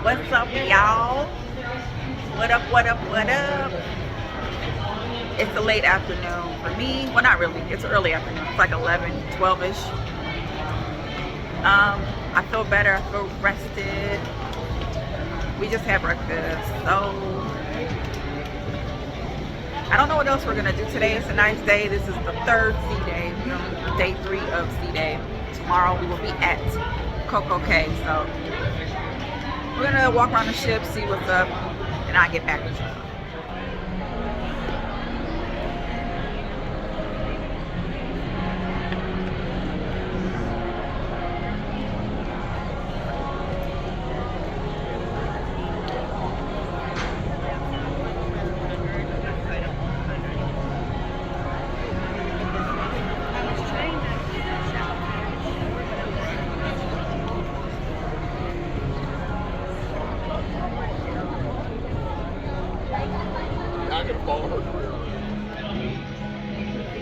What's up, y'all? What up, what up, what up? It's a late afternoon for me. Well, not really. It's early afternoon. It's like 11, 12-ish. I feel better. I feel rested. We just had breakfast. So, I don't know what else we're going to do today. It's a nice day. This is the third sea day. Day 3 of sea day. Tomorrow we will be at Coco Cay. So, we're going to walk around the ship, see what's up, and I'll get back with you.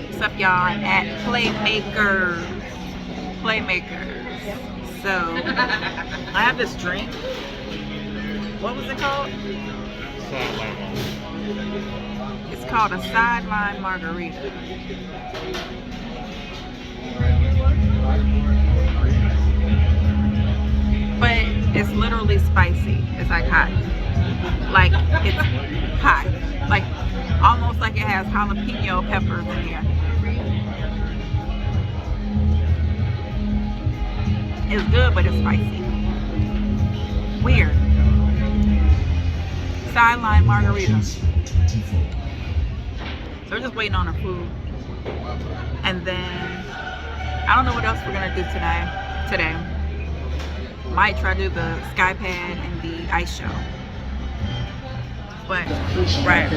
What's up, y'all? I'm at Playmakers. So, I have this drink. What was it called? It's called a sideline margarita. But it's literally spicy. It's like hot. Like, it's hot. Like, almost like it has jalapeno peppers in here. It's good, but it's spicy. Weird. Sideline margarita. So we're just waiting on our food. And then, I don't know what else we're gonna do today. Might try to do the sky pad and the ice show. But, right.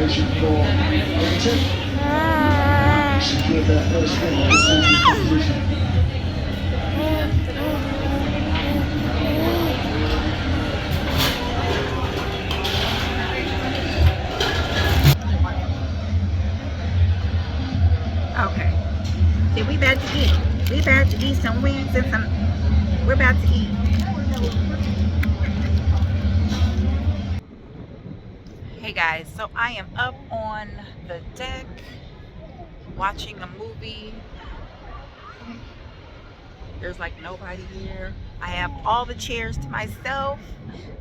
Okay. See, we about to eat. We about to eat some wings and some. We're about to eat. Hey guys, so I am up on the deck watching a movie. There's like nobody here. I have all the chairs to myself.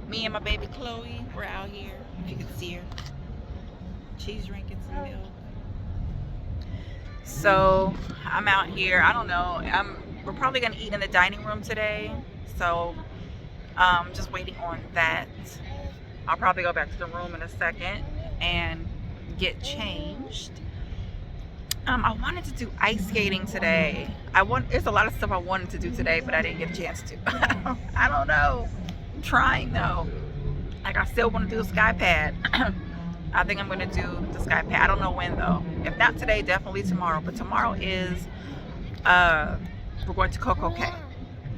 Me and my baby Khloe, we're out here. If you can see her. She's drinking some milk. So I'm out here. I don't know. We're probably gonna eat in the dining room today. So just waiting on that. I'll probably go back to the room in a second and get changed. I wanted to do ice skating today. There's a lot of stuff I wanted to do today, but I didn't get a chance to. I don't know. I'm trying though. Like, I still want to do the sky pad. I think I'm gonna do the sky pad. I don't know when though. If not today, definitely tomorrow. But tomorrow is we're going to Coco Cay.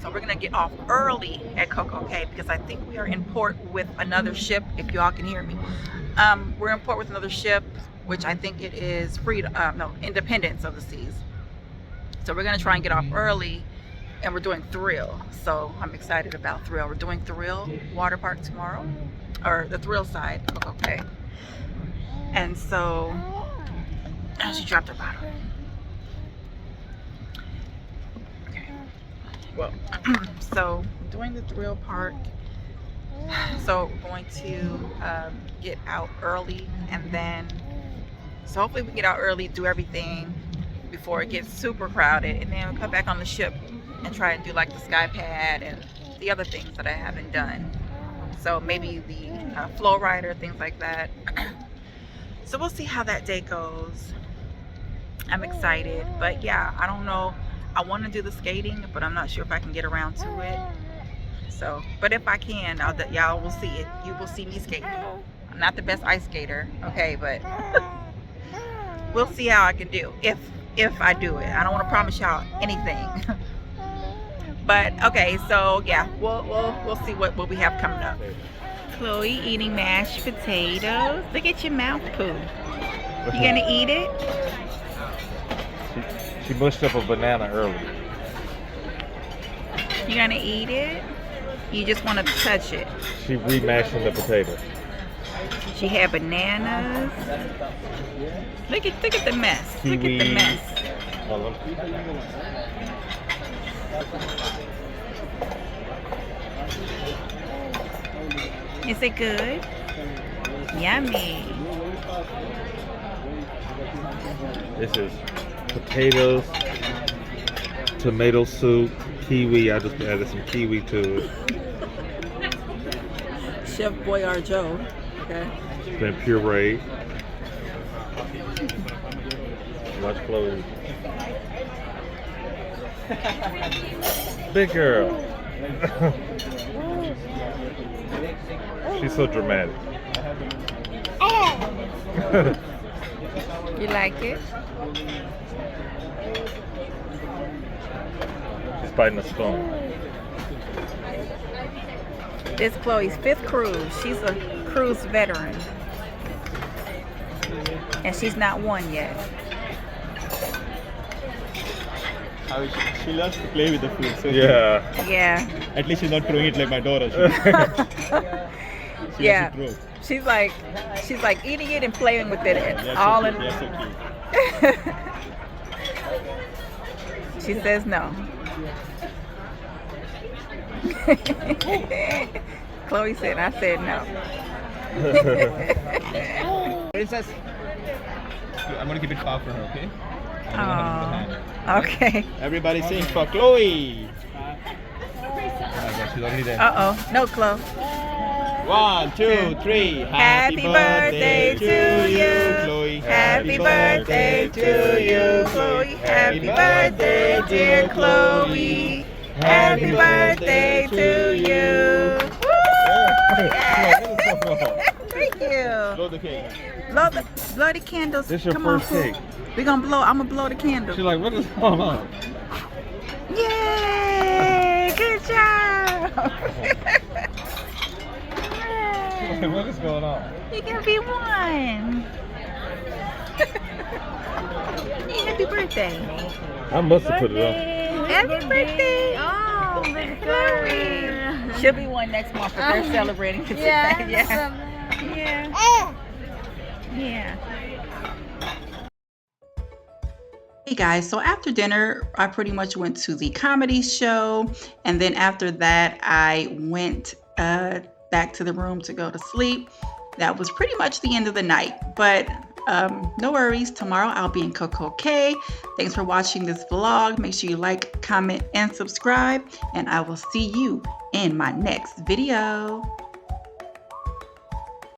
So we're gonna get off early at Coco Cay because I think we are in port with another ship, if y'all can hear me. We're in port with another ship, which I think it is Independence of the Seas. So we're gonna try and get off early, and we're doing Thrill. So I'm excited about Thrill. We're doing Thrill water park tomorrow, or the Thrill side, Coco Cay. And so, she dropped her bottle. Well, so doing the Thrill Park. So we're going to get out early, and then so hopefully we can get out early, do everything before it gets super crowded, and then we'll come back on the ship and try and do like the sky pad and the other things that I haven't done. So maybe the flow rider, things like that. So we'll see how that day goes. I'm excited, but yeah, I don't know. I want to do the skating, but I'm not sure if I can get around to it. So, but if I can, y'all will see it. You will see me skating. I'm not the best ice skater, okay, but we'll see how I can do if I do it. I don't want to promise y'all anything. But okay, so yeah, we'll see what we have coming up. Khloe eating mashed potatoes. Look at your mouth, Pooh. You gonna eat it? She mushed up a banana earlier. You gonna eat it? You just want to touch it. She remashing the potato. She had bananas. Look at the mess. Look at the mess. Is it good? Yummy. This is potatoes, tomato soup, kiwi. I just added some kiwi to it. Chef Boyardee. Okay. It's been pureed. Watch Khloe. Big girl. She's so dramatic. You like it? She's biting a spoon. This is Khloe's 5th cruise. She's a cruise veteran. And she's not won yet. She loves to play with the food. So Yeah. Yeah. At least she's not throwing it like my daughter. She Yeah. loves to throw. She's like eating it and playing with it. They're All so in. cute. They're so cute. She says no. Khloe said, I said no. Princess, I'm gonna keep it far from her, okay? Oh, okay. Everybody sing for Khloe. Oh my God, she's already there. Uh-oh. No, Khloe. 1, 2, 3. Happy birthday to you. Khloe. Happy birthday to you, Khloe. Happy birthday, dear Khloe. Happy birthday to you. Woo! Yeah. Thank you. Blow the cake. Blow the candles. This your Come first on, cake. We're gonna blow. I'm gonna blow the candles. She's like, what is going on? Yay! Good job. What is going on? You can be one. Happy birthday. I must have put it on. Happy birthday. Oh, let's go. She'll be one next month if they're celebrating today. Yeah. Yeah. Hey guys, so after dinner, I pretty much went to the comedy show. And then after that, I went back to the room to go to sleep. That was pretty much the end of the night. But no worries. Tomorrow I'll be in Coco Cay. Thanks for watching this vlog. Make sure you like, comment, and subscribe. And I will see you in my next video.